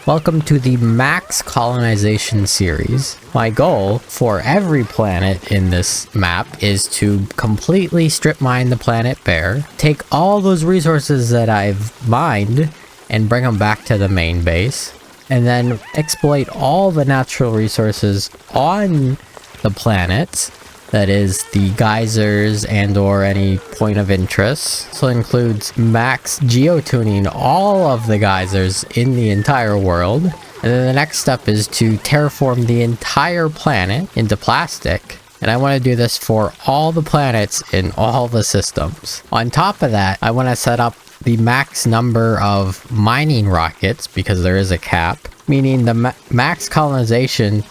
Welcome to the Max Colonization series. My goal for every planet in this map is to completely strip mine the planet bare, take all those resources that I've mined and bring them back to the main base, and then exploit all the natural resources on the planets. That is the geysers and or any point of interest. So it includes max geotuning all of the geysers in the entire world. And then the next step is to terraform the entire planet into plastic. And I want to do this for all the planets in all the systems. On top of that, I want to set up the max number of mining rockets because there is a cap. Meaning the max colonization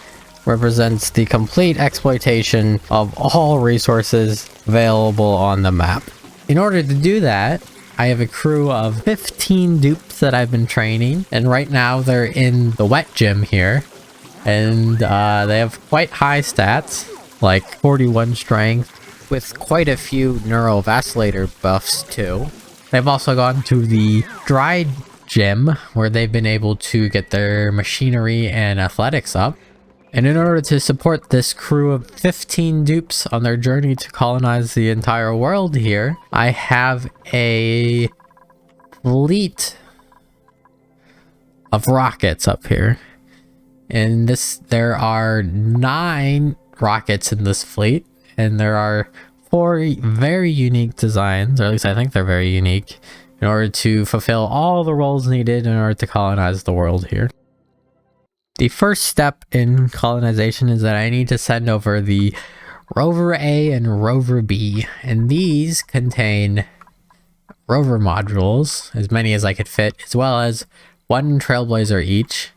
represents the complete exploitation of all resources available on the map. In order to do that, I have a crew of 15 dupes that I've been training, and right now they're in the wet gym here, and they have quite high stats, like 41 strength, with quite a few neurovacillator buffs too. They've also gone to the dry gym, where they've been able to get their machinery and athletics up. And in order to support this crew of 15 dupes on their journey to colonize the entire world here, I have a fleet of rockets up here. And there are 9 rockets in this fleet, and there are 4 very unique designs, or at least I think they're very unique, in order to fulfill all the roles needed in order to colonize the world here. The first step in colonization is that I need to send over the Rover A and Rover B, and these contain rover modules, as many as I could fit, as well as 1 trailblazer each,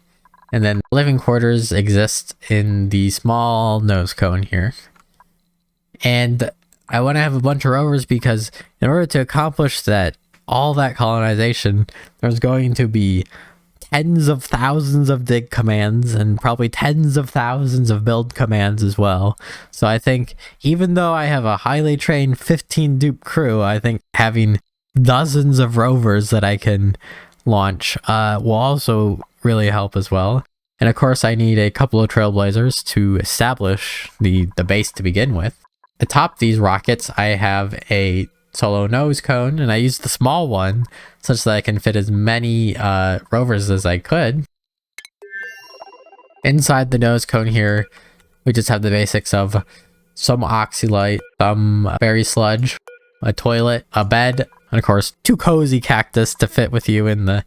and then living quarters exist in the small nose cone here. And I want to have a bunch of rovers because in order to accomplish all that colonization, there's going to be tens of thousands of dig commands and probably tens of thousands of build commands as well. So I think even though I have a highly trained 15 dupe crew, I think having dozens of rovers that I can launch will also really help as well. And of course I need a couple of trailblazers to establish the base to begin with. Atop these rockets I have a solo nose cone, and I use the small one such that I can fit as many rovers as I could. Inside the nose cone here, we just have the basics of some oxylite, some berry sludge, a toilet, a bed, and of course 2 cozy cactus to fit with you in the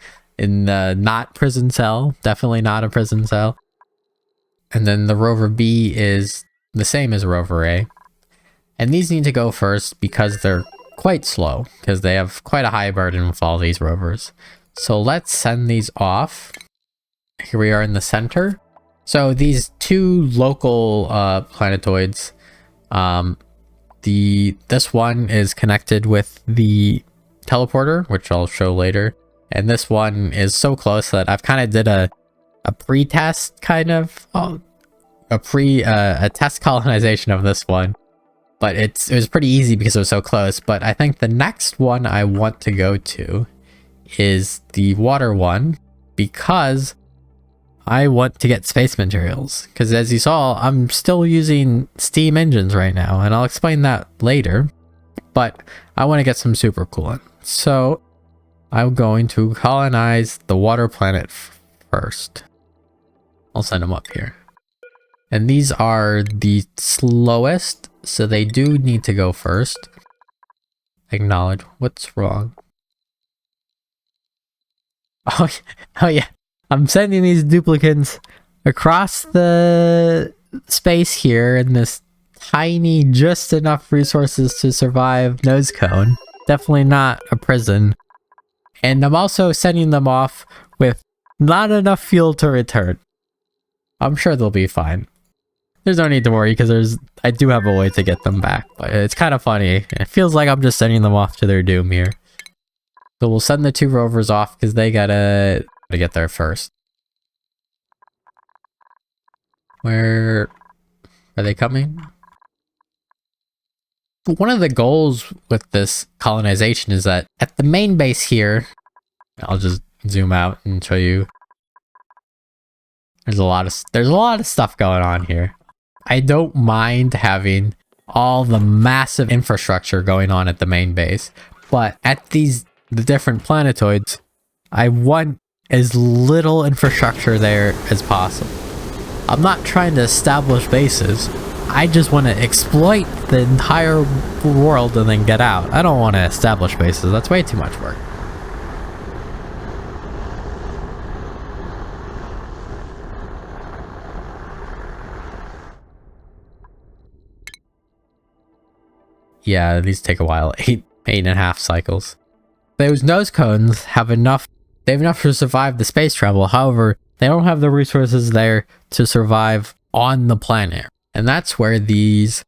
not prison cell. Definitely not a prison cell. And then the Rover B is the same as Rover A. And these need to go first because they're quite slow, because they have quite a high burden with all these rovers. So let's send these off. Here we are in the center. So these 2 local planetoids, this one is connected with the teleporter, which I'll show later, and this one is so close that I've kind of did a pre-test kind of a test colonization of this one. But it was pretty easy because it was so close. But I think the next one I want to go to is the water one, because I want to get space materials. Because as you saw, I'm still using steam engines right now, and I'll explain that later. But I want to get some super coolant. So I'm going to colonize the water planet first. I'll send them up here. And these are the slowest, so they do need to go first. Acknowledge. What's wrong? Oh yeah. I'm sending these duplicates across the space here in this tiny, just enough resources to survive nose cone. Definitely not a prison. And I'm also sending them off with not enough fuel to return. I'm sure they'll be fine. There's no need to worry because I do have a way to get them back, but it's kind of funny. It feels like I'm just sending them off to their doom here. So we'll send the 2 rovers off because they gotta get there first. Where are they coming? One of the goals with this colonization is that at the main base here, I'll just zoom out and show you. There's a lot of stuff going on here. I don't mind having all the massive infrastructure going on at the main base, but at the different planetoids, I want as little infrastructure there as possible. I'm not trying to establish bases. I just want to exploit the entire world and then get out. I don't want to establish bases. That's way too much work. Yeah, these take a while. 8.5 cycles. Those nose cones have enough. They have enough to survive the space travel. However, they don't have the resources there to survive on the planet. And that's where these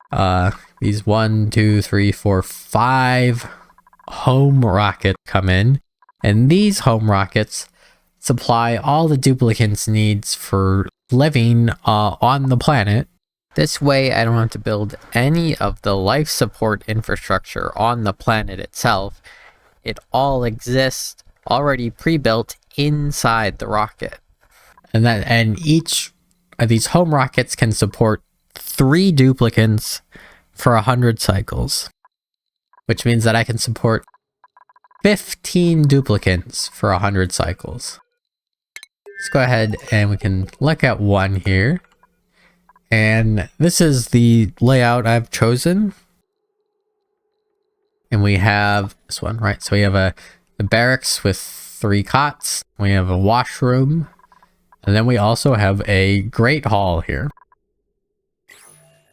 1, 2, 3, 4, 5 home rockets come in. And these home rockets supply all the duplicants needs for living on the planet. This way, I don't have to build any of the life support infrastructure on the planet itself. It all exists already pre-built inside the rocket. And each of these home rockets can support 3 duplicants for 100 cycles, which means that I can support 15 duplicants for 100 cycles. Let's go ahead and we can look at one here. And this is the layout I've chosen. And we have this one, right? So we have the barracks with 3 cots. We have a washroom. And then we also have a great hall here.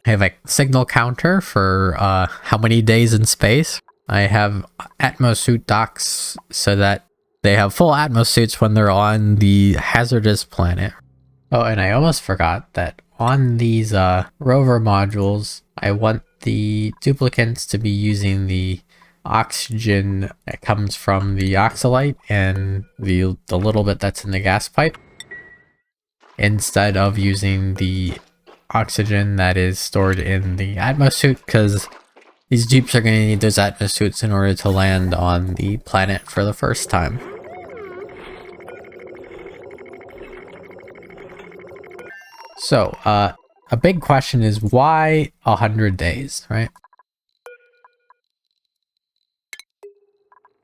I have a signal counter for how many days in space. I have atmosuit docks so that they have full atmosuits when they're on the hazardous planet. Oh, and I almost forgot that on these rover modules, I want the duplicants to be using the oxygen that comes from the oxalite and the little bit that's in the gas pipe, instead of using the oxygen that is stored in the atmosuit, because these dupes are going to need those atmosuits in order to land on the planet for the first time. So, a big question is why 100 days, right?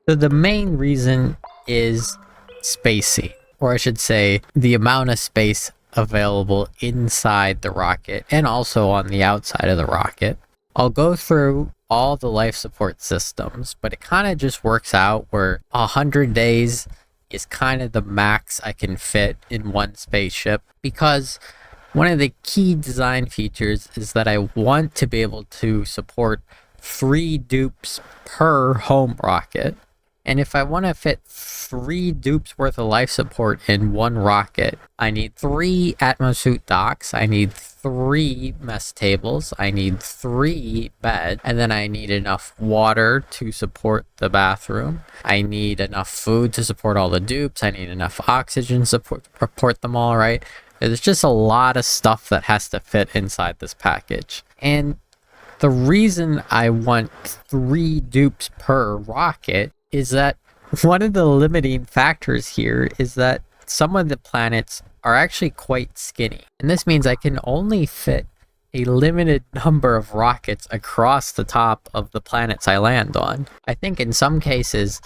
So the main reason is spacey, or I should say the amount of space available inside the rocket and also on the outside of the rocket. I'll go through all the life support systems, but it kind of just works out where 100 days is kind of the max I can fit in one spaceship, because one of the key design features is that I want to be able to support 3 dupes per home rocket. And if I want to fit 3 dupes worth of life support in one rocket, I need 3 atmosuit docks, I need 3 mess tables, I need 3 beds, and then I need enough water to support the bathroom. I need enough food to support all the dupes, I need enough oxygen to support them all, right? There's just a lot of stuff that has to fit inside this package. And the reason I want 3 dupes per rocket is that one of the limiting factors here is that some of the planets are actually quite skinny. And this means I can only fit a limited number of rockets across the top of the planets I land on. I think in some cases,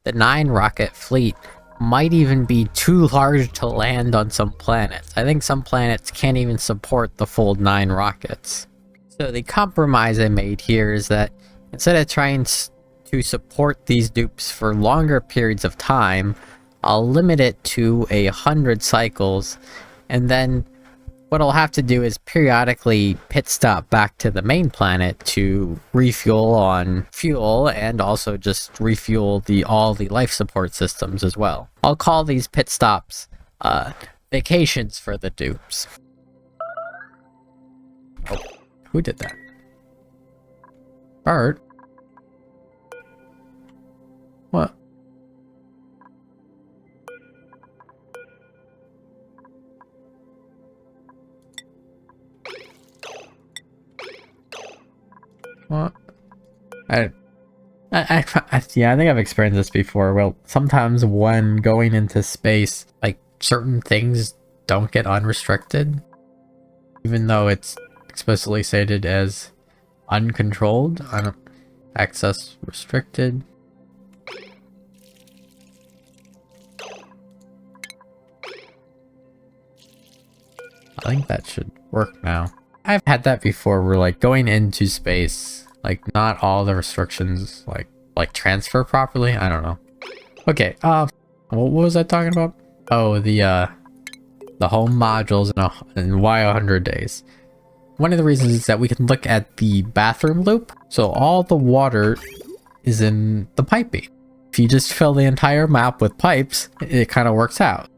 the 9 rocket fleet might even be too large to land on some planets. I think some planets can't even support the full 9 rockets. So the compromise I made here is that instead of trying to support these dupes for longer periods of time, I'll limit it to 100 cycles, and then what I'll have to do is periodically pit stop back to the main planet to refuel on fuel and also just refuel all the life support systems as well. I'll call these pit stops vacations for the dupes. Oh, who did that? Bert? What? What? Yeah, I think I've experienced this before. Well, sometimes when going into space, like certain things don't get unrestricted, even though it's explicitly stated as uncontrolled, access restricted. I think that should work now. I've had that before where like going into space, like not all the restrictions like transfer properly. I don't know. Okay, what was I talking about? Oh, the home modules in why 100 days. One of the reasons is that we can look at the bathroom loop. So all the water is in the piping. If you just fill the entire map with pipes, it kind of works out.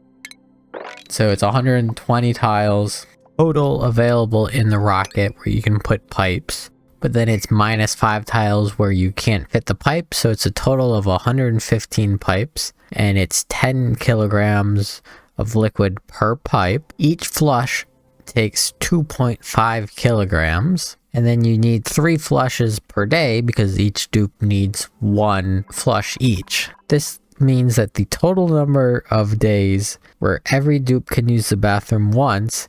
So it's 120 tiles total available in the rocket where you can put pipes. But then it's -5 tiles where you can't fit the pipe. So it's a total of 115 pipes. And it's 10 kilograms of liquid per pipe. Each flush takes 2.5 kilograms. And then you need 3 flushes per day because each dupe needs 1 flush each. This means that the total number of days where every dupe can use the bathroom once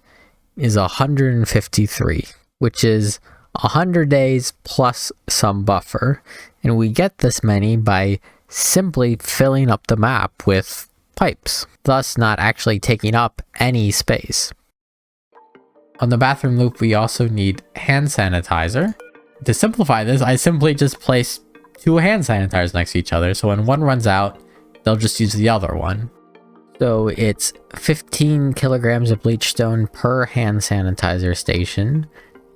is 153, which is 100 days plus some buffer. And we get this many by simply filling up the map with pipes, thus not actually taking up any space. On the bathroom loop, we also need hand sanitizer. To simplify this, I simply just place 2 hand sanitizers next to each other, so when one runs out, they'll just use the other one. So it's 15 kilograms of bleach stone per hand sanitizer station.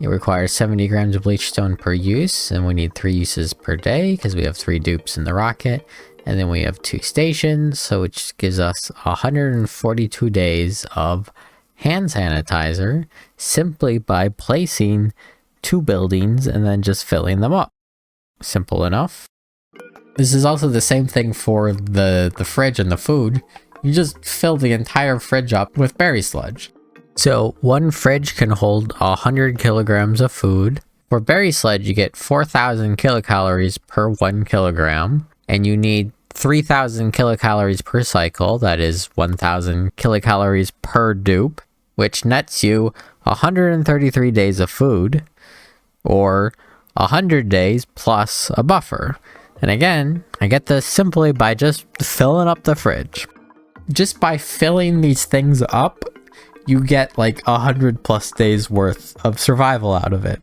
It requires 70 grams of bleach stone per use, and we need 3 uses per day because we have 3 dupes in the rocket. And then we have 2 stations, so which gives us 142 days of hand sanitizer simply by placing 2 buildings and then just filling them up. Simple enough. This is also the same thing for the fridge and the food. You just fill the entire fridge up with berry sludge. So one fridge can hold 100 kilograms of food. For berry sludge, you get 4,000 kilocalories per 1 kilogram, and you need 3,000 kilocalories per cycle. That is 1,000 kilocalories per dupe, which nets you 133 days of food, or 100 days plus a buffer. And again, I get this simply by just filling up the fridge. Just by filling these things up, you get like 100 plus days worth of survival out of it.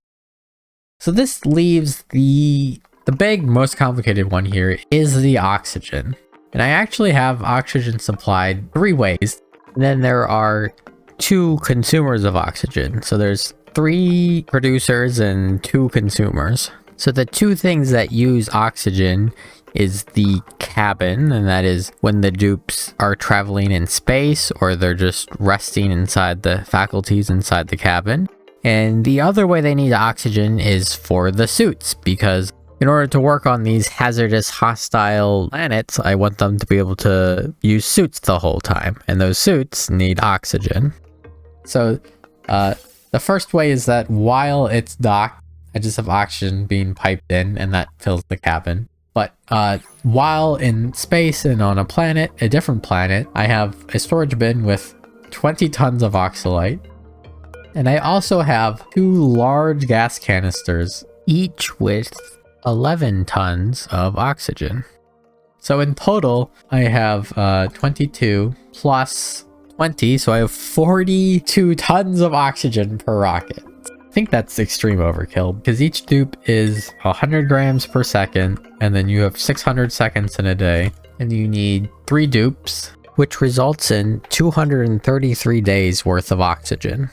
So this leaves the big, most complicated one here is the oxygen. And I actually have oxygen supplied 3 ways. And then there are 2 consumers of oxygen. So there's 3 producers and 2 consumers. So the 2 things that use oxygen is the cabin, and that is when the dupes are traveling in space or they're just resting inside the faculties inside the cabin. And the other way they need oxygen is for the suits, because in order to work on these hazardous hostile planets, I want them to be able to use suits the whole time, and those suits need oxygen. So the first way is that while it's docked, I just have oxygen being piped in and that fills the cabin. But while in space and on a different planet, I have a storage bin with 20 tons of oxalite. And I also have 2 large gas canisters, each with 11 tons of oxygen. So in total, I have 22 plus 20, so I have 42 tons of oxygen per rocket. I think that's extreme overkill because each dupe is 100 grams per second, and then you have 600 seconds in a day, and you need 3 dupes, which results in 233 days worth of oxygen.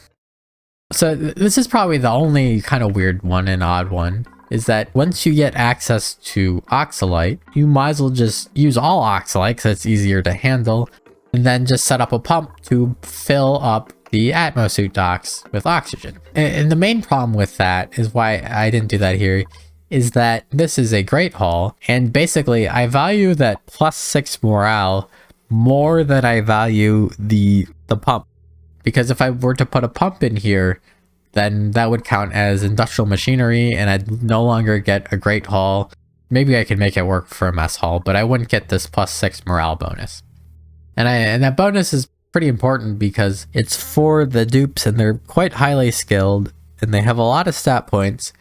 So this is probably the only kind of weird one and odd one, is that once you get access to oxalite, you might as well just use all oxalite because it's easier to handle, and then just set up a pump to fill up the atmosuit docks with oxygen. And the main problem with that is why I didn't do that here is that this is a great haul, and basically I value that +6 morale more than I value the pump. Because if I were to put a pump in here, then that would count as industrial machinery and I'd no longer get a great haul. Maybe I could make it work for a mess haul, but I wouldn't get this +6 morale bonus. And that bonus is pretty important because it's for the dupes and they're quite highly skilled and they have a lot of stat points,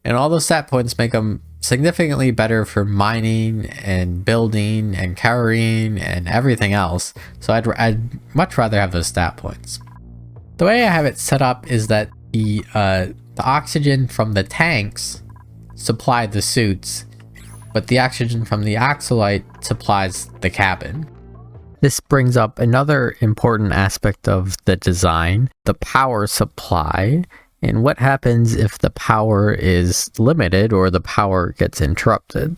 and all those stat points make them significantly better for mining and building and carrying and everything else. So I'd much rather have those stat points. The way I have it set up is that the oxygen from the tanks supply the suits, but the oxygen from the oxalite supplies the cabin. This brings up another important aspect of the design, the power supply, and what happens if the power is limited or the power gets interrupted.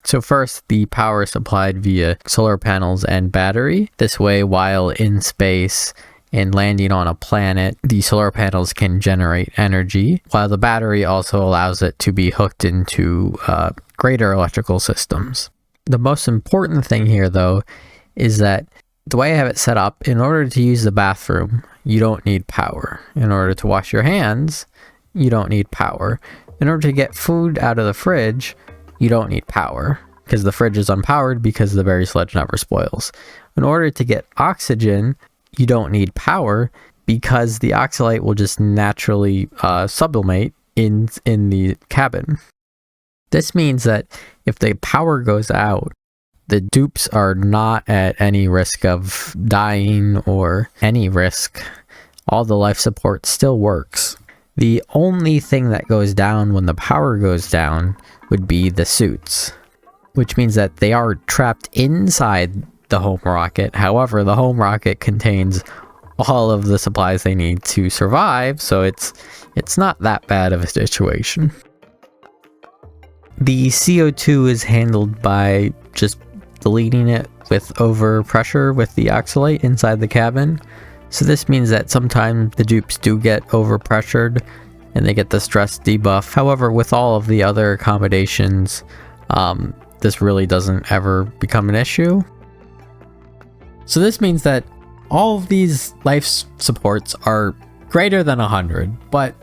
So first, the power is supplied via solar panels and battery. This way, while in space and landing on a planet, the solar panels can generate energy, while the battery also allows it to be hooked into greater electrical systems. The most important thing here, though, is that the way I have it set up, in order to use the bathroom, you don't need power. In order to wash your hands, you don't need power. In order to get food out of the fridge, you don't need power, because the fridge is unpowered because the berry sledge never spoils. In order to get oxygen, you don't need power because the oxalate will just naturally sublimate in the cabin. This means that if the power goes out, the dupes are not at any risk of dying or any risk. All the life support still works. The only thing that goes down when the power goes down would be the suits, which means that they are trapped inside the home rocket. However, the home rocket contains all of the supplies they need to survive, so it's not that bad of a situation. The CO2 is handled by just deleting it with overpressure with the oxalate inside the cabin. So this means that sometimes the dupes do get overpressured and they get the stress debuff. However, with all of the other accommodations, this really doesn't ever become an issue. So this means that all of these life supports are greater than 100, but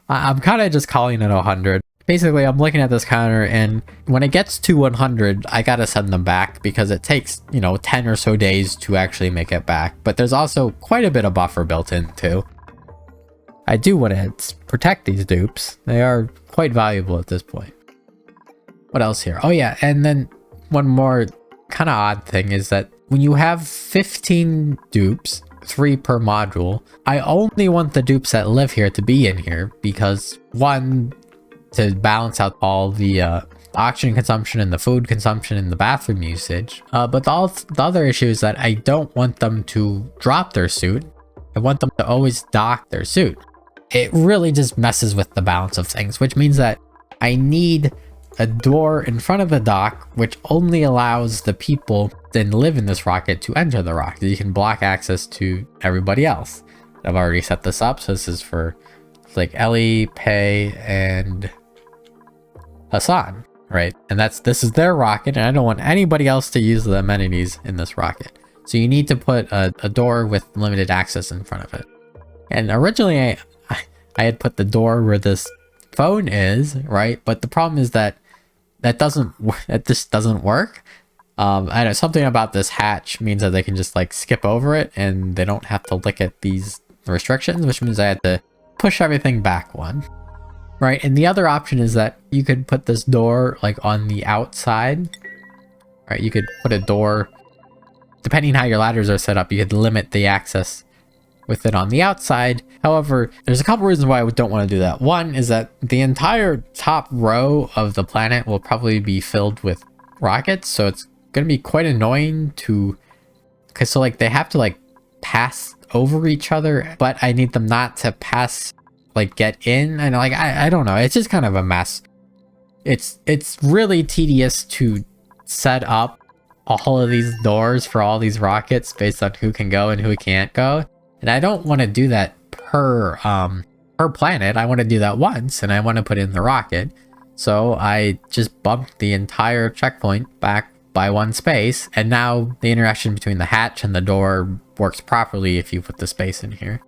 I'm kind of just calling it 100. Basically, I'm looking at this counter, and when it gets to 100, I gotta send them back because it takes, 10 or so days to actually make it back. But there's also quite a bit of buffer built in too. I do want to protect these dupes. They are quite valuable at this point. What else here? Oh yeah, and then one more kind of odd thing is that when you have 15 dupes, 3 per module, I only want the dupes that live here to be in here because, one, to balance out all the oxygen consumption and the food consumption and the bathroom usage. But the other issue is that I don't want them to drop their suit. I want them to always dock their suit. It really just messes with the balance of things, which means that I need a door in front of the dock, which only allows the people that live in this rocket to enter the rocket. You can block access to everybody else. I've already set this up, so this is for like Ellie, Pei, and Hassan, right? And this is their rocket, and I don't want anybody else to use the amenities in this rocket. So you need to put a door with limited access in front of it. And originally I had put the door where this phone is, right? But the problem is that just doesn't work. I know something about this hatch means that they can just like skip over it and they don't have to look at these restrictions, which means I had to push everything back one. Right, and the other option is that you could put this door like on the outside. Right, you could put a door, depending how your ladders are set up, you could limit the access with it on the outside. However, there's a couple reasons why I don't want to do that. One is that the entire top row of the planet will probably be filled with rockets, so it's going to be quite annoying to, because so like they have to like pass over each other, but I need them not to pass, like get in, and like I don't know, it's just kind of a mess. It's really tedious to set up all of these doors for all these rockets based on who can go and who can't go, and I don't want to do that per planet. I want to do that once, and I want to put in the rocket, so I just bumped the entire checkpoint back by one space, and now the interaction between the hatch and the door works properly if you put the space in here.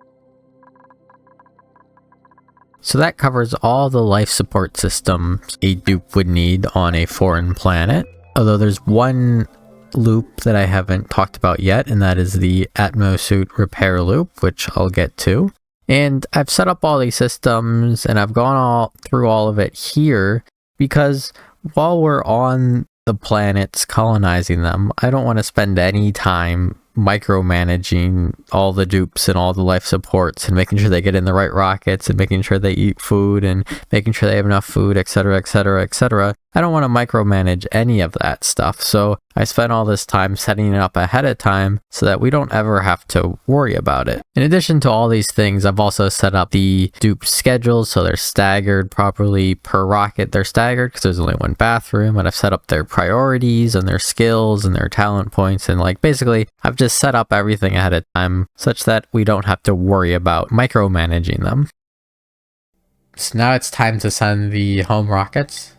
So that covers all the life support systems a dupe would need on a foreign planet. Although there's one loop that I haven't talked about yet, and that is the Atmosuit repair loop, which I'll get to. And I've set up all these systems and I've gone through all of it here because while we're on the planets colonizing them, I don't want to spend any time micromanaging all the dupes and all the life supports and making sure they get in the right rockets and making sure they eat food and making sure they have enough food, etc, etc, etc. I don't want to micromanage any of that stuff, so I spent all this time setting it up ahead of time so that we don't ever have to worry about it. In addition to all these things, I've also set up the dupe schedules so they're staggered properly per rocket. They're staggered because there's only one bathroom, and I've set up their priorities and their skills and their talent points, and like basically I've just set up everything ahead of time such that we don't have to worry about micromanaging them. So now it's time to send the home rockets.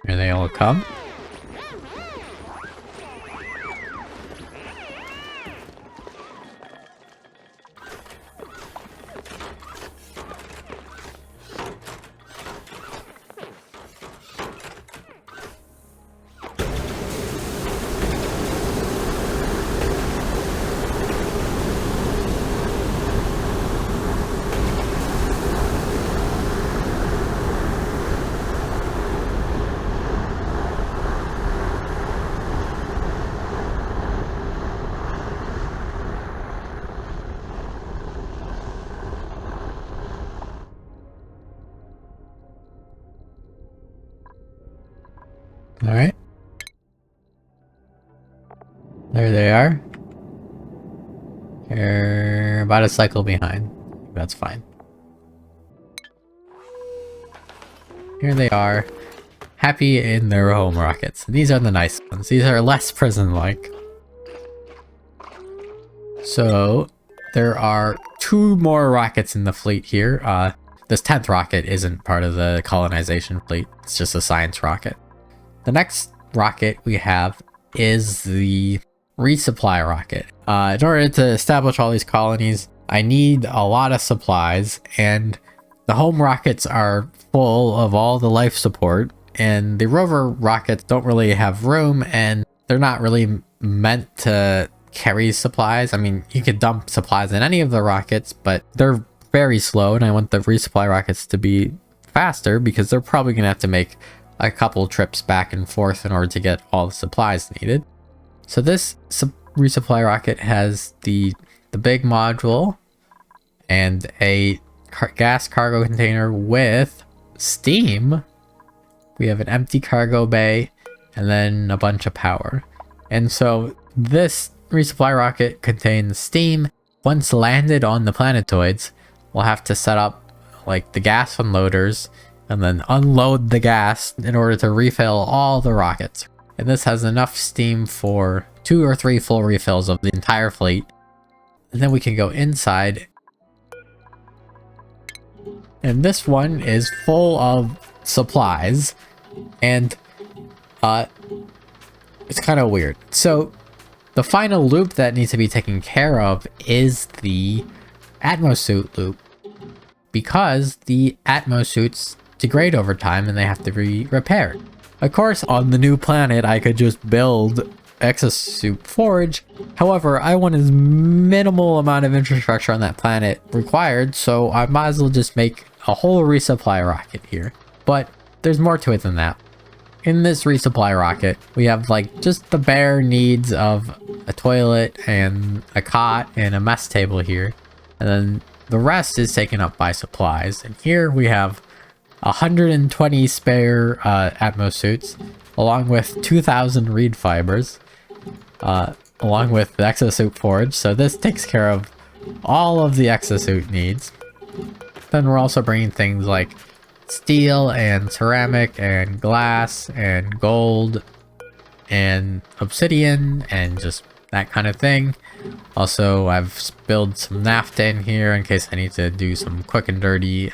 Here they all come. Alright. There they are. They're about a cycle behind. That's fine. Here they are, happy in their home rockets. These are the nice ones. These are less prison-like. So, there are 2 more rockets in the fleet here. This 10th rocket isn't part of the colonization fleet. It's just a science rocket. The next rocket we have is the Resupply Rocket. In order to establish all these colonies, I need a lot of supplies, and the home rockets are full of all the life support, and the rover rockets don't really have room, and they're not really meant to carry supplies. I mean, you could dump supplies in any of the rockets, but they're very slow, and I want the Resupply Rockets to be faster because they're probably going to have to make a couple trips back and forth in order to get all the supplies needed. So this resupply rocket has the big module and a gas cargo container with steam. We have an empty cargo bay and then a bunch of power. And so this resupply rocket contains steam. Once landed on the planetoids, we'll have to set up like the gas unloaders and then unload the gas in order to refill all the rockets. And this has enough steam for 2 or 3 full refills of the entire fleet. And then we can go inside. And this one is full of supplies. And it's kind of weird. So the final loop that needs to be taken care of is the Atmosuit loop, because the Atmosuits degrade over time and they have to be repaired. Of course, on the new planet, I could just build exosuit forge. However, I want as minimal amount of infrastructure on that planet required, so I might as well just make a whole resupply rocket here. But there's more to it than that. In this resupply rocket, we have like just the bare needs of a toilet and a cot and a mess table here. And then the rest is taken up by supplies. And here we have 120 spare Atmosuits, along with 2,000 reed fibers, along with the exosuit forge. So this takes care of all of the exosuit needs. Then we're also bringing things like steel and ceramic and glass and gold and obsidian and just that kind of thing. Also, I've spilled some naphtha in here in case I need to do some quick and dirty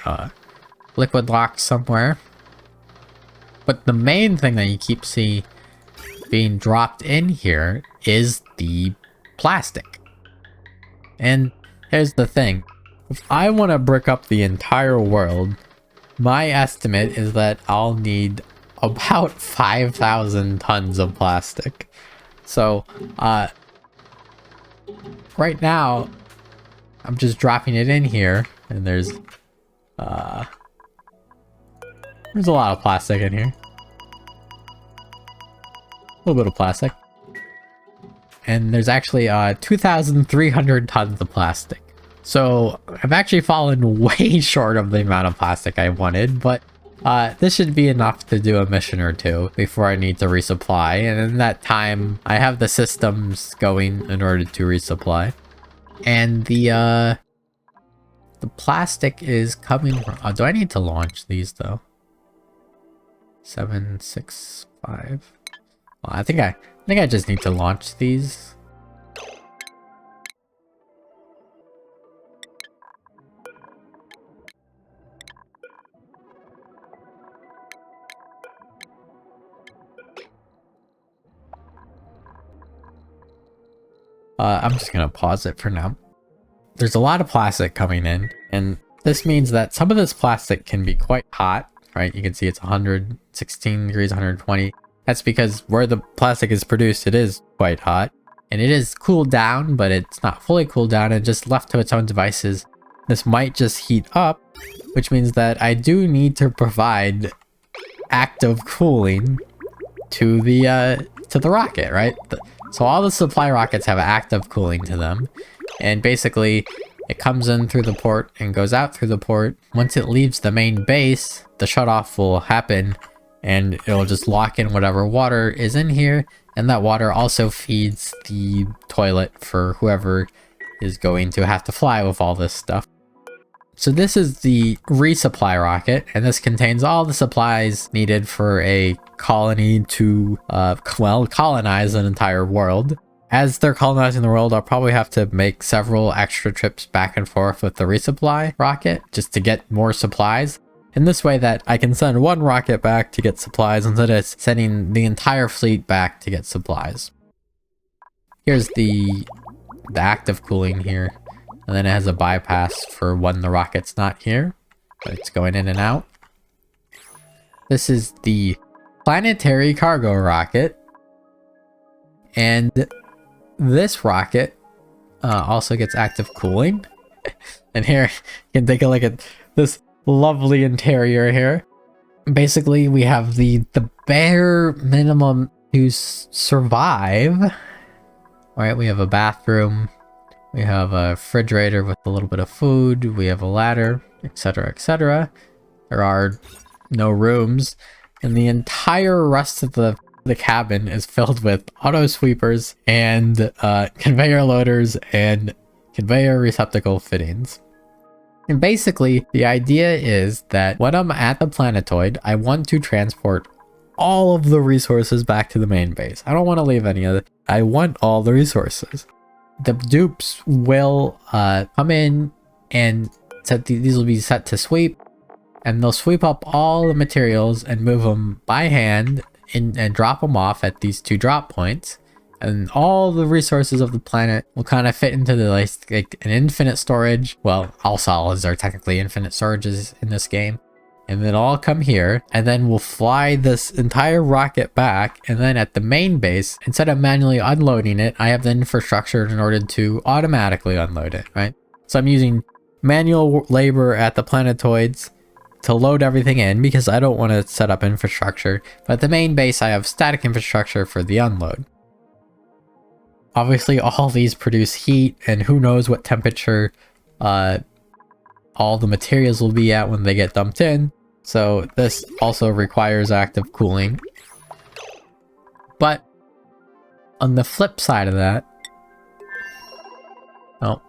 liquid locks somewhere. But the main thing that you keep seeing being dropped in here is the plastic. And here's the thing. If I want to brick up the entire world, my estimate is that I'll need about 5,000 tons of plastic. So, right now, I'm just dropping it in here, and there's a lot of plastic in here. A little bit of plastic. And there's actually 2,300 tons of plastic. So I've actually fallen way short of the amount of plastic I wanted, but this should be enough to do a mission or two before I need to resupply. And in that time, I have the systems going in order to resupply. And the plastic is coming from... do I need to launch these though? 7, 6, 5. Well, I think I just need to launch these. I'm just gonna pause it for now. There's a lot of plastic coming in, and this means that some of this plastic can be quite hot, right? You can see it's 116 degrees, 120. That's because where the plastic is produced, it is quite hot. And it is cooled down, but it's not fully cooled down and just left to its own devices. This might just heat up, which means that I do need to provide active cooling to the rocket, right? So all the supply rockets have active cooling to them. And basically, it comes in through the port and goes out through the port. Once it leaves the main base, the shutoff will happen and it'll just lock in whatever water is in here. And that water also feeds the toilet for whoever is going to have to fly with all this stuff. So this is the resupply rocket, and this contains all the supplies needed for a colony to, colonize an entire world. As they're colonizing the world, I'll probably have to make several extra trips back and forth with the resupply rocket just to get more supplies. In this way that I can send one rocket back to get supplies instead of sending the entire fleet back to get supplies. Here's the active cooling here. And then it has a bypass for when the rocket's not here, but it's going in and out. This is the Planetary cargo rocket. And this rocket also gets active cooling. And here, you can take a look at this lovely interior here. Basically, we have the bare minimum to survive. Alright, we have a bathroom. We have a refrigerator with a little bit of food. We have a ladder, etc., etc. There are no rooms. And the entire rest of the cabin is filled with auto sweepers and conveyor loaders and conveyor receptacle fittings. And basically, the idea is that when I'm at the planetoid, I want to transport all of the resources back to the main base. I don't want to leave any of it. I want all the resources. The dupes will come in and these will be set to sweep, and they'll sweep up all the materials and move them by hand and drop them off at these 2 drop points. And all the resources of the planet will kind of fit into the like an infinite storage. Well, all solids are technically infinite storages in this game. And then all come here, and then we'll fly this entire rocket back, and then at the main base, instead of manually unloading it, I have the infrastructure in order to automatically unload it, right? So I'm using manual labor at the planetoids to load everything in because I don't want to set up infrastructure. But at the main base, I have static infrastructure for the unload. Obviously, all these produce heat, and who knows what temperature all the materials will be at when they get dumped in. So this also requires active cooling. But on the flip side of that, oh,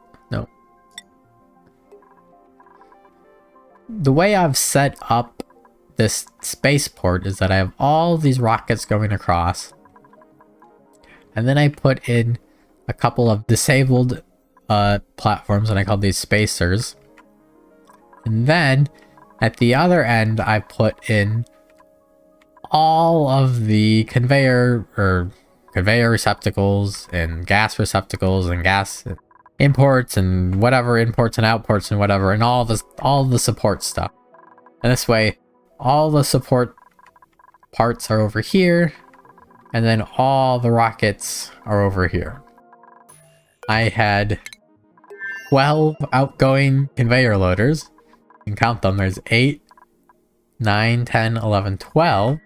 the way I've set up this spaceport is that I have all these rockets going across. And then I put in a couple of disabled platforms, and I call these spacers. And then at the other end, I put in all of the conveyor receptacles and gas receptacles and gas imports and whatever, imports and outports and whatever, and all the support stuff. And this way, all the support parts are over here, and then all the rockets are over here. I had 12 outgoing conveyor loaders. You can count them. There's 8, 9, 10, 11, 12.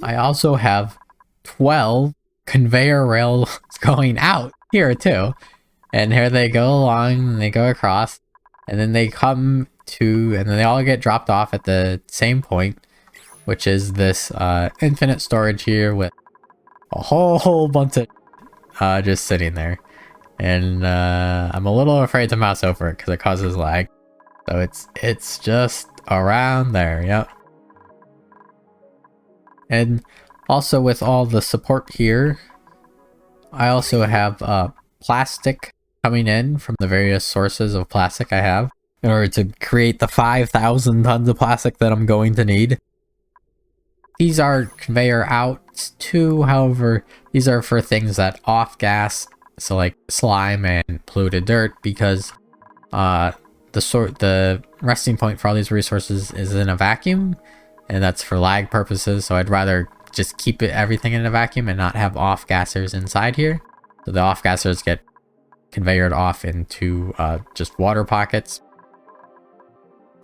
I also have 12 conveyor rails going out here too. And here they go along, and they go across, and then they come to, and then they all get dropped off at the same point, which is this infinite storage here with a whole bunch of just sitting there. And I'm a little afraid to mouse over it because it causes lag. So it's just around there, yep. And also with all the support here, I also have plastic coming in from the various sources of plastic I have in order to create the 5,000 tons of plastic that I'm going to need. These are conveyor outs too, however, these are for things that off-gas, so like slime and polluted dirt, because the resting point for all these resources is in a vacuum, and that's for lag purposes, so I'd rather just keep everything in a vacuum and not have off-gassers inside here. So the off-gassers get conveyored off into just water pockets.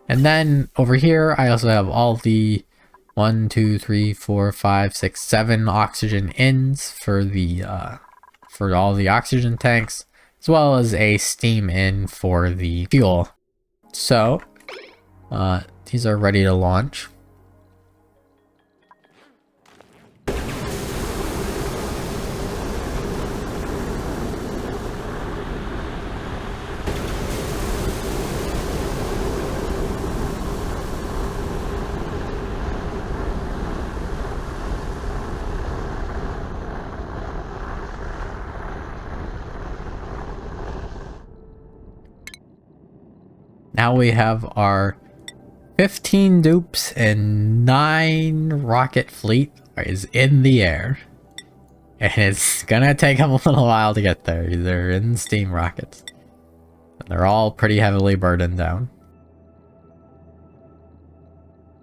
And then over here, I also have all the 1, 2, 3, 4, 5, 6, 7 oxygen ins for the for all the oxygen tanks, as well as a steam in for the fuel. So these are ready to launch. Now we have our 15 dupes and 9 rocket fleet is in the air. And it's gonna take them a little while to get there. They're in steam rockets. And they're all pretty heavily burdened down.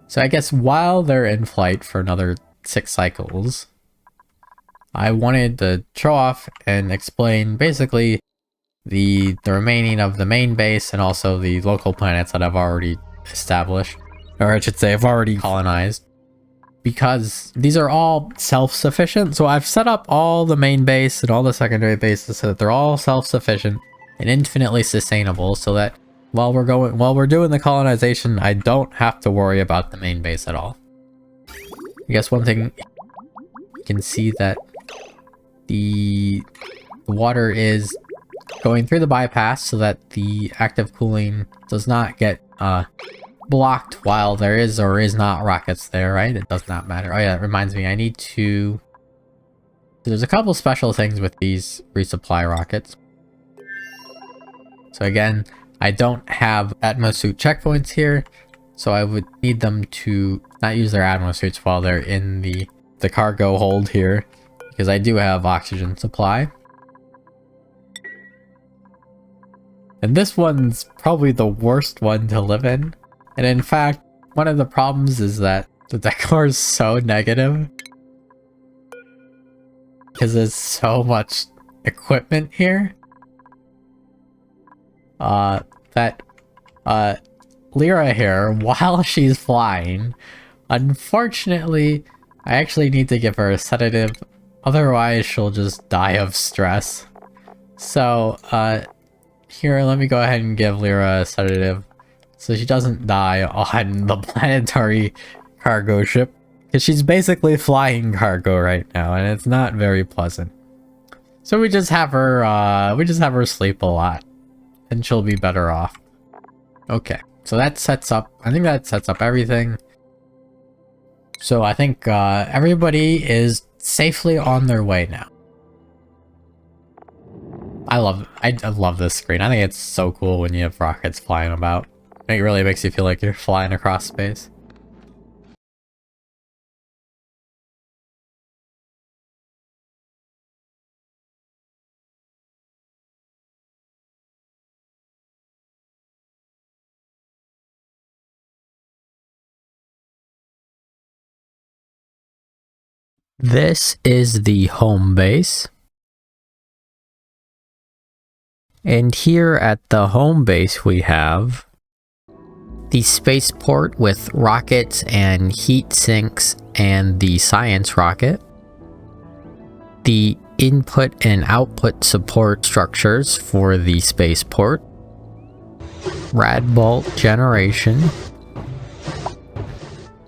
So I guess while they're in flight for another 6 cycles, I wanted to show off and explain basically the remaining of the main base and also the local planets that I've already established, or I should say I've already colonized, because these are all self-sufficient. So I've set up all the main base and all the secondary bases so that they're all self-sufficient and infinitely sustainable, so that while we're doing the colonization, I don't have to worry about the main base at all. I guess one thing, you can see that the water is going through the bypass so that the active cooling does not get blocked while there is or is not rockets there, right? It does not matter. Oh yeah, it reminds me, I need to... There's a couple special things with these resupply rockets. So again, I don't have Atmos suit checkpoints here, so I would need them to not use their Atmos suits while they're in the cargo hold here, because I do have oxygen supply. And this one's probably the worst one to live in. And in fact, one of the problems is that the decor is so negative, because there's so much equipment here. That Lyra here, while she's flying, unfortunately, I actually need to give her a sedative, otherwise she'll just die of stress. So, here, let me go ahead and give Lyra a sedative so she doesn't die on the Planetary cargo ship, because she's basically flying cargo right now, and it's not very pleasant. So we just have her sleep a lot, and she'll be better off. Okay, So that sets up, I think that sets up everything. So I think everybody is safely on their way now. I love this screen. I think it's so cool when you have rockets flying about. It really makes you feel like you're flying across space. This is the home base. And here at the home base we have the spaceport with rockets and heat sinks and the science rocket. The input and output support structures for the spaceport. Radbolt generation.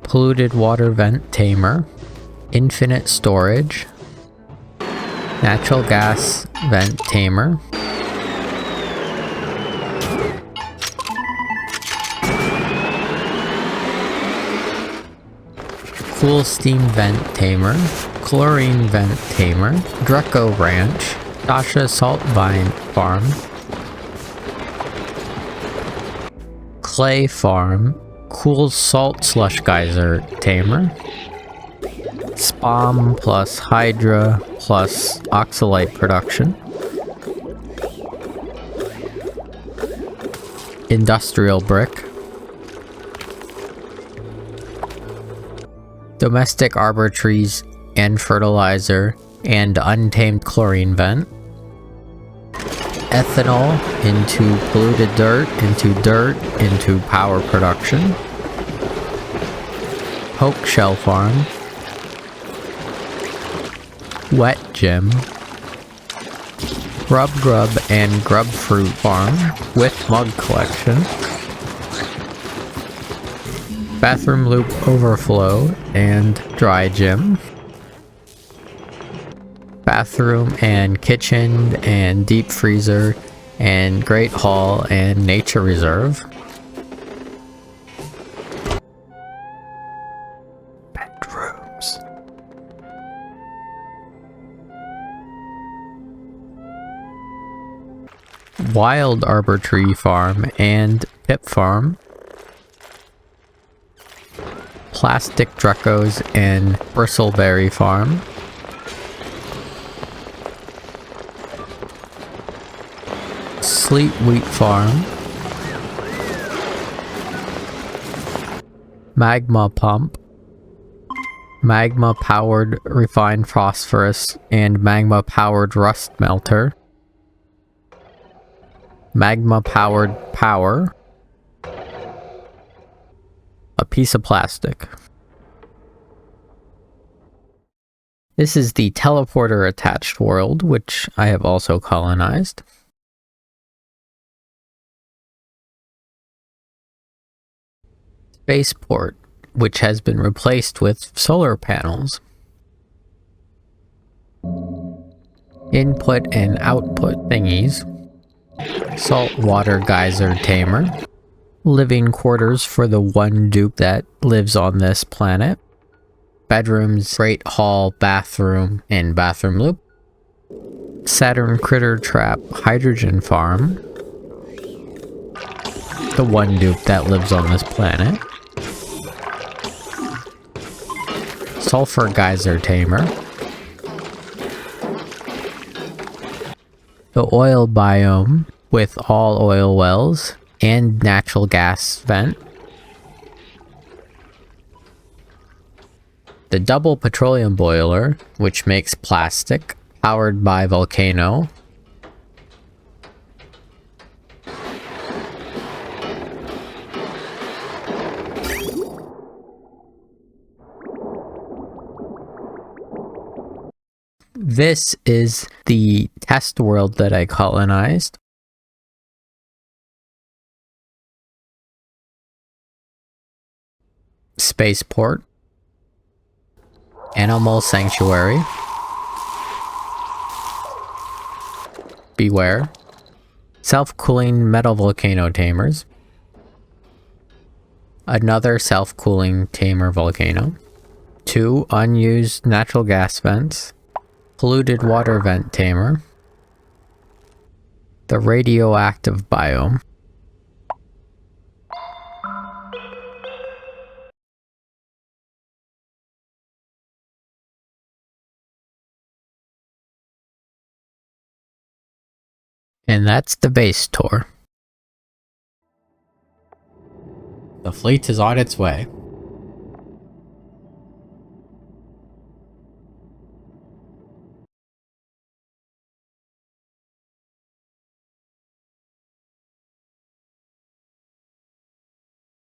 Polluted water vent tamer. Infinite storage. Natural gas vent tamer. Cool steam vent tamer, chlorine vent tamer, Draco Ranch, Dasha salt vine farm, clay farm, cool salt slush geyser tamer, spam plus hydra plus oxalite production, industrial brick, domestic arbor trees and fertilizer and untamed chlorine vent, ethanol into polluted dirt, into power production, Hoke shell farm, wet gym, grub and grub fruit farm with mug collection, bathroom loop overflow and dry gym, bathroom and kitchen and deep freezer and great hall and nature reserve, bedrooms, wild arbor tree farm and pip farm, plastic Dracos and bristleberry farm, sleet wheat farm, magma pump, magma powered refined phosphorus and magma powered rust melter, magma powered power, a piece of plastic. This is the teleporter attached world, which I have also colonized. Spaceport, which has been replaced with solar panels. Input and output thingies. Saltwater geyser tamer. Living quarters for the one dupe that lives on this planet. Bedrooms, great hall, bathroom, and bathroom loop. Saturn critter trap hydrogen farm. The one dupe that lives on this planet. Sulfur geyser tamer. The oil biome with all oil wells and natural gas vent. The double petroleum boiler, which makes plastic, powered by volcano. This is the test world that I colonized. Spaceport. Animal sanctuary. Beware. Self-cooling metal volcano tamers. another self-cooling tamer volcano, 2 unused natural gas vents, polluted water vent tamer, the radioactive biome, and that's the base tour. The fleet is on its way.